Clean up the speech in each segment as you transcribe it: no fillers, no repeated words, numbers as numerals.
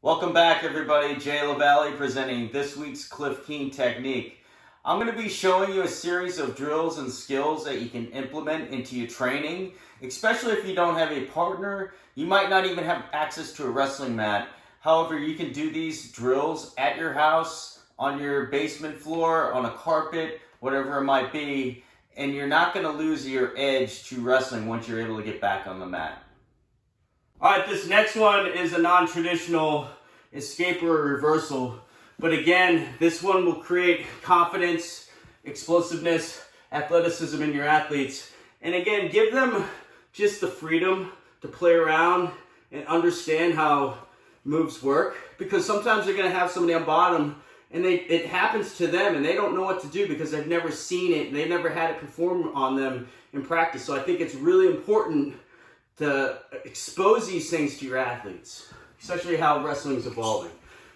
Welcome back, everybody. Jay LaValle presenting this week's Cliff Keen technique. I'm going to be showing you a series of drills and skills that you can implement into your training, especially if you don't have a partner. You might not even have access to a wrestling mat. However, you can do these drills at your house, on your basement floor, on a carpet, whatever it might be, and you're not going to lose your edge to wrestling once you're able to get back on the mat. All right, this next one is a non-traditional escape or reversal. But again, this one will create confidence, explosiveness, athleticism in your athletes. And again, give them just the freedom to play around and understand how moves work. Because sometimes they're gonna have somebody on bottom and it happens to them and they don't know what to do because they've never seen it and they've never had it perform on them in practice. So I think it's really important to expose these things to your athletes, especially how wrestling is evolving.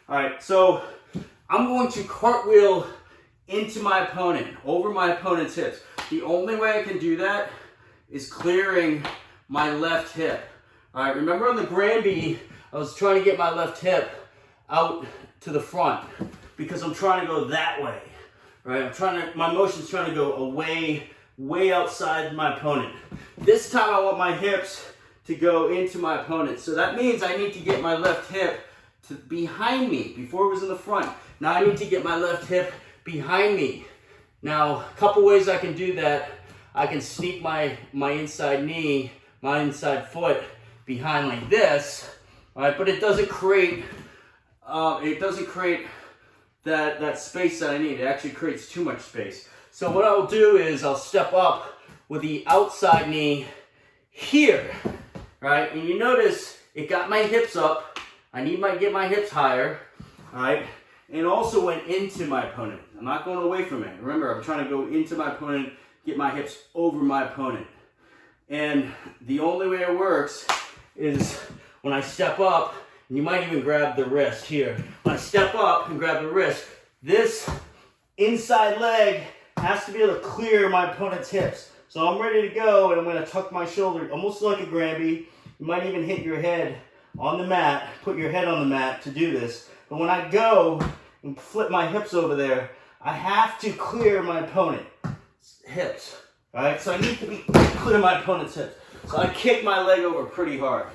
All right, so I'm going to cartwheel into my opponent, over my opponent's hips. The only way I can do that is clearing my left hip. All right, remember on the Granby, I was trying to get my left hip out to the front because I'm trying to go that way, right? My motion's trying to go away, way outside my opponent. This time I want my hips to go into my opponent. So that means I need to get my left hip to behind me. Before it was in the front. Now I need to get my left hip behind me. Now, a couple ways I can do that. I can sneak my inside knee, my inside foot behind like this, all right? But it doesn't create that space that I need. It actually creates too much space. So what I'll do is I'll step up with the outside knee here, right? And you notice it got my hips up. I need to get my hips higher, all right? And also went into my opponent. I'm not going away from it. Remember, I'm trying to go into my opponent, get my hips over my opponent. And the only way it works is when I step up, and you might even grab the wrist here. When I step up and grab the wrist, this inside leg has to be able to clear my opponent's hips. So I'm ready to go, and I'm going to tuck my shoulder, almost like a Granby. You might even hit your head on the mat, put your head on the mat to do this. But when I go and flip my hips over there, I have to clear my opponent's hips. All right, so I need to clear my opponent's hips. So I kick my leg over pretty hard.